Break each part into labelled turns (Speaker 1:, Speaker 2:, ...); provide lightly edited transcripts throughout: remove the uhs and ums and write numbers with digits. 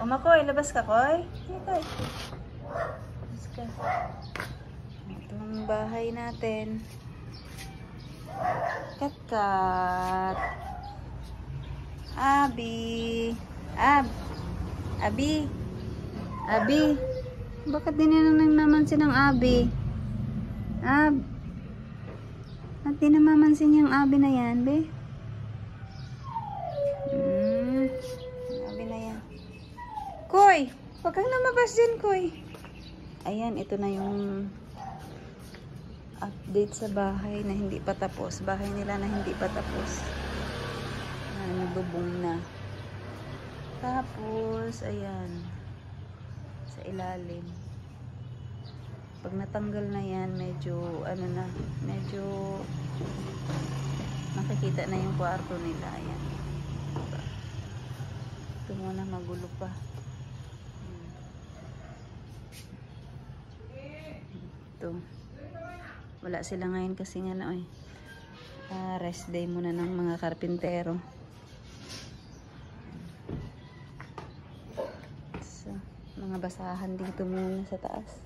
Speaker 1: Makoy, labas ka, Koy. Koy. Labas ka. Ito ang bahay natin. Kat-kat. Abi. Abi. Abi. Bakit din naman sinang Abi? At di namamansin yung Abi na yan, be? Abi na yan. Koy! Huwag kang lumabas dyan, Koy. Ayan, ito na yung update sa bahay na hindi pa tapos. Bahay nila na hindi pa tapos. Nagbubong na. Tapos, ayan. Sa ilalim. Pag natanggal na yan, medyo, ano na, medyo nakikita na yung kwarto nila. Ayan. Ito muna, magulo pa. Ito. Wala sila ngayon kasi nga na, rest day muna ng mga karpintero. So, mga basahan dito muna sa taas.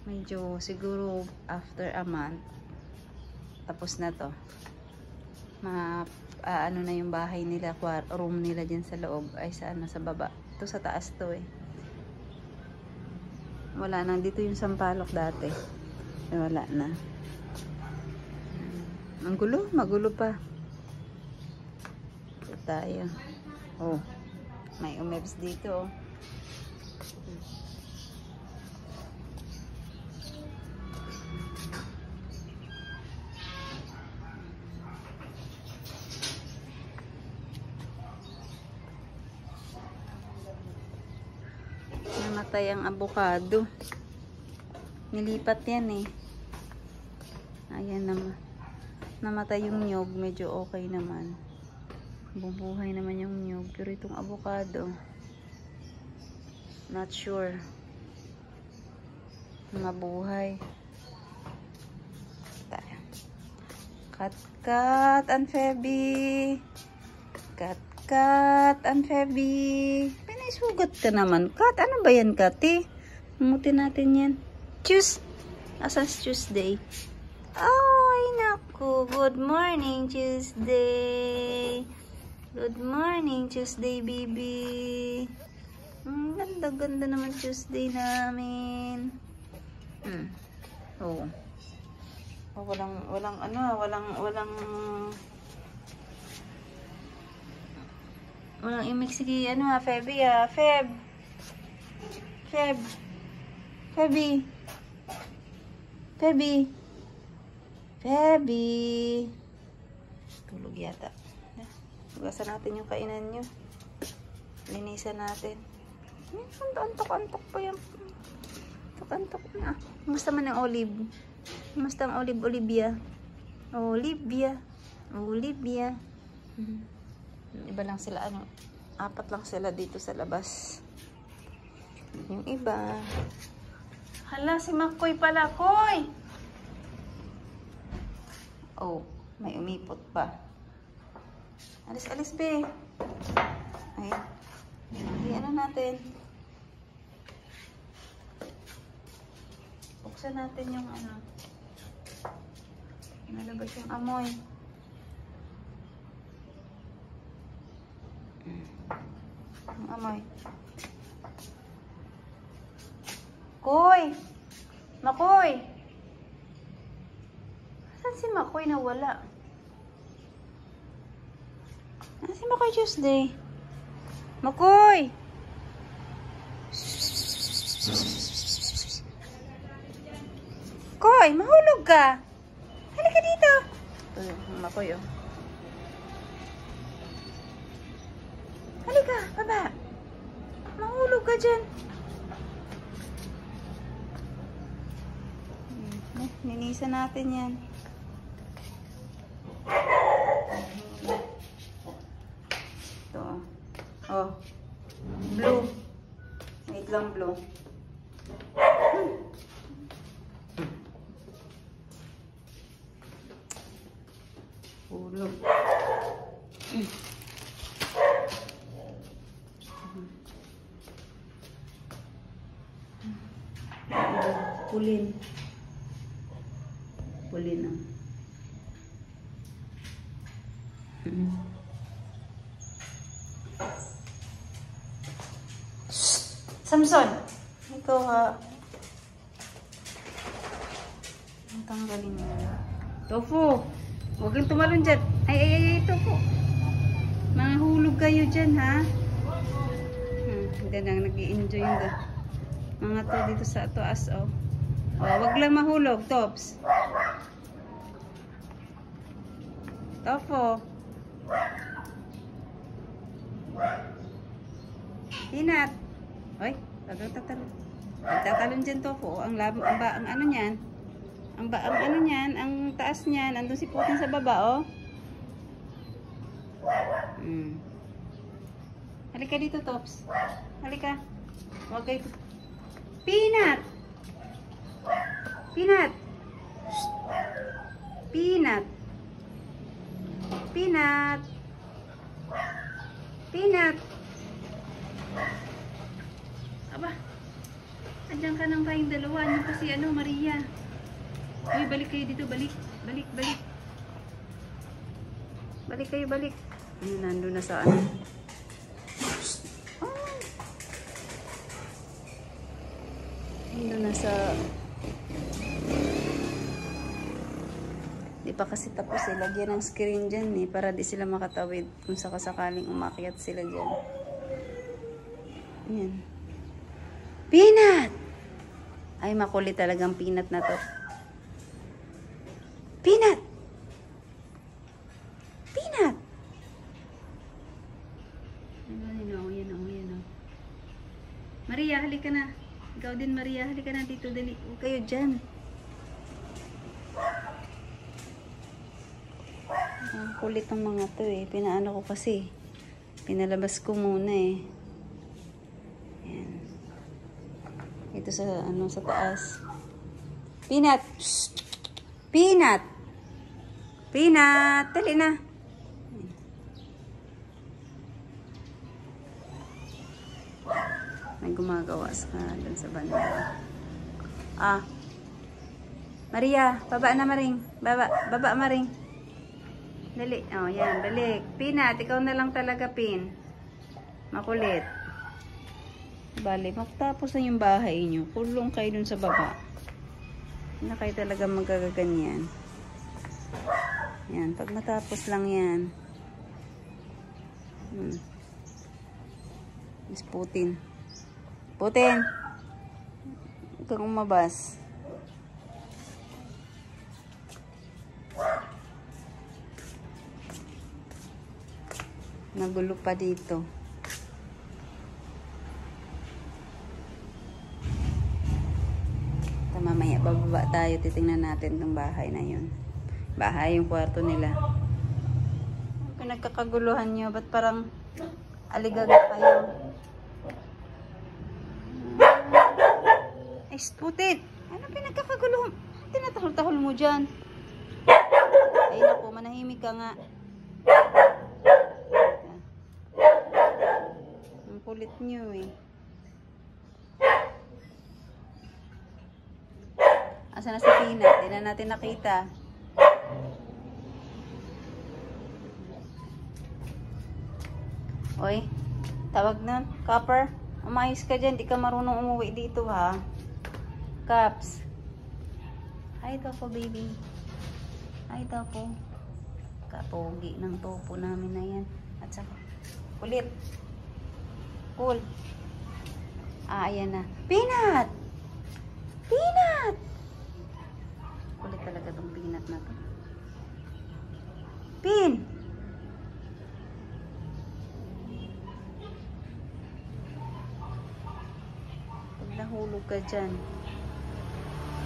Speaker 1: Medyo siguro after a month tapos na to. Ano na yung bahay nila, room nila dyan sa loob ay sa baba. Ito sa taas to wala na dito yung sampalok dati. Wala na. Ang gulo, magulo pa. Ito tayo. May umebs dito. Namatay ang avocado. Nilipat yan Ayan naman. Namatay yung nyog. Medyo okay naman. Bubuhay naman yung nyog. Pero itong avocado, not sure. Mabuhay. Kat-kat and Feby. Kat-kat and Feby. Pinasugat ka naman, Kat. Ano ba yan, Kati? Umutin natin yan. Choose. Asan Tuesday? Ay, naku. Good morning, Tuesday. Good morning, Tuesday, baby. Ganda-ganda naman Tuesday namin. Walang imig. Sige, Feby, Feby. Tulog yata. Hugasan natin yung kainan nyo. Linisan natin. Antok pa yan. Antok na. Kumusta man ang Olive? Kumusta ang Olivia? Olivia. Iba lang sila, 4 lang sila dito sa labas. Yung iba. Hala, si Makoy pala, Koy! May umipot pa. Alis, be. Ay. Ano natin? Buksan natin yung nalabas yung amoy. Ang amoy. Koy! Makoy! Saan si Makoy na wala? Saan si Makoy Tuesday? Makoy! Koy, mahulog ka! Halika dito! Makoy, Halika, baba! Mahulog ka dyan! Ninisan natin yan. Ito. Blue. Wait lang, blue. Hulog. Pulin. Pulin ang. Samson! Ikaw ha. Ang tanggalin mo. Tofu! Huwag kang tumalon dyan. Ay, Tofu. Mahulog kayo dyan ha. Hindi na nag-i-enjoy yung mga to dito sa taas oh. Wag lang mahulog, Tops. Tofu. Peanut. Oy, tatalon dyan, Tofu. Ang ano niyan? Ang ano niyan, ang taas niyan, andun si Putin sa baba, oh. Halika dito, Tops. Halika. Huwag kayo. Peanut! Peanut! Peanut! Peanut! Peanut! Aba, andyan ka nang kayong dalawa. Ano kasi ano, Maria? Uy, balik kayo dito. Balik. Balik kayo, balik. Nandun na sa ano. Nandun na sa... Di pa kasi tapos eh. Lagyan ng screen dyan eh. Para di sila makatawid kung sakasakaling umakyat sila dyan. Yan. Peanut! Ay, makulit talagang peanut na to. Peanut! Peanut! Yan o. Maria, halika na. Ikaw din, Maria. Halika na dito. Dali. Huwag kayo dyan. Ang kulit ng mga to eh. Pinaano ko kasi. Pinalabas ko muna eh. Yan. Ito sa, ano, sa taas. Peanut! Shh! Peanut! Peanut! Dali na. May gumagawa sa dun sa banda. Maria, baba na Maring. Baba Maring. Dali. Oh, yan. Balik. Peanut, ikaw na lang talaga, Pin. Makulit. Bali, magtapos na yung bahay nyo. Kulong kayo dun sa baba. Hindi na kayo talaga magagaganyan. Yan. Pag matapos lang yan. Miss Putin. Putin! Huwag kang umabas. Nagulo pa dito. Mamaya bababa tayo, titingnan natin itong bahay na yun. Bahay, yung kwarto nila. Pinagkakaguluhan nyo, ba't parang aligaga kayo? Ay, Putin! Ano pinagkakaguluhan? Tinatahol-tahol mo dyan. Ay, naku, manahimik ka nga. Ang kulit nyo eh. Asa na si Peanut? Hindi na natin nakita. Oy, tawag nun. Copper, umayos ka dyan. Di ka marunong umuwi dito ha. Caps. Hi, Topo baby. Hi, Topo. Kapogi ng Topo namin na yan. At saka, kulit. Cool. Ayan na. Peanut! Peanut! Kulit talaga tong Peanut na to. Pin! Pag nahulog ka dyan.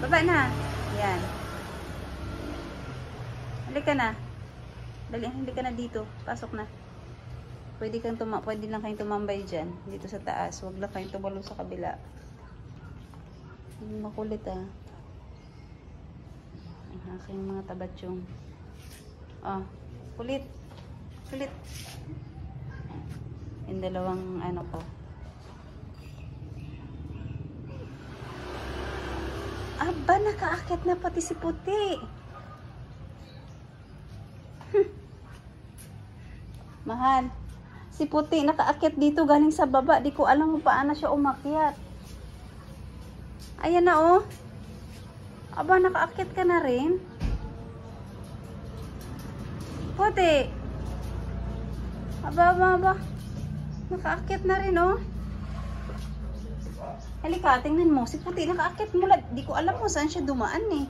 Speaker 1: Baba na! Yan. Halika na. Halika na dito. Pasok na. Pwede lang kayong tumambay dyan. Dito sa taas. Huwag lang kayong tumalong sa kabila. Makulit ah. Ang aking mga tabatyong. Kulit. Ulit. Yung dalawang ano ko. Aba, nakaakit na pati si puti. Mahal. Si puti nakaakit dito galing sa baba. Di ko alam kung paano siya umakyat. Ayan na oh. Aba, nakaakit ka na rin. Puti. Aba. Nakaakit na rin oh. Halika, tingnan mo. Si puti nakaakit mula. Di ko alam kung saan siya dumaan eh.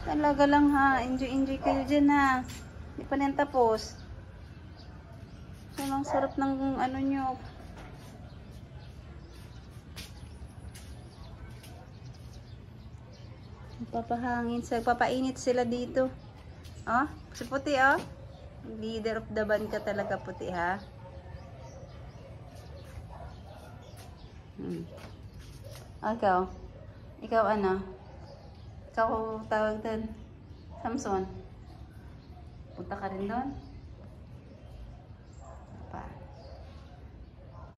Speaker 1: Talaga lang ha. Enjoy kayo dyan ha. Di pa rin tapos. Ang sarap ng ano nyo. Papahangin sa papainit sila dito. Oh, si puti oh. Leader of the band ka talaga puti ha. Ikaw ano? Ikaw tawag doon? Samson? Punta ka rin doon? Pa.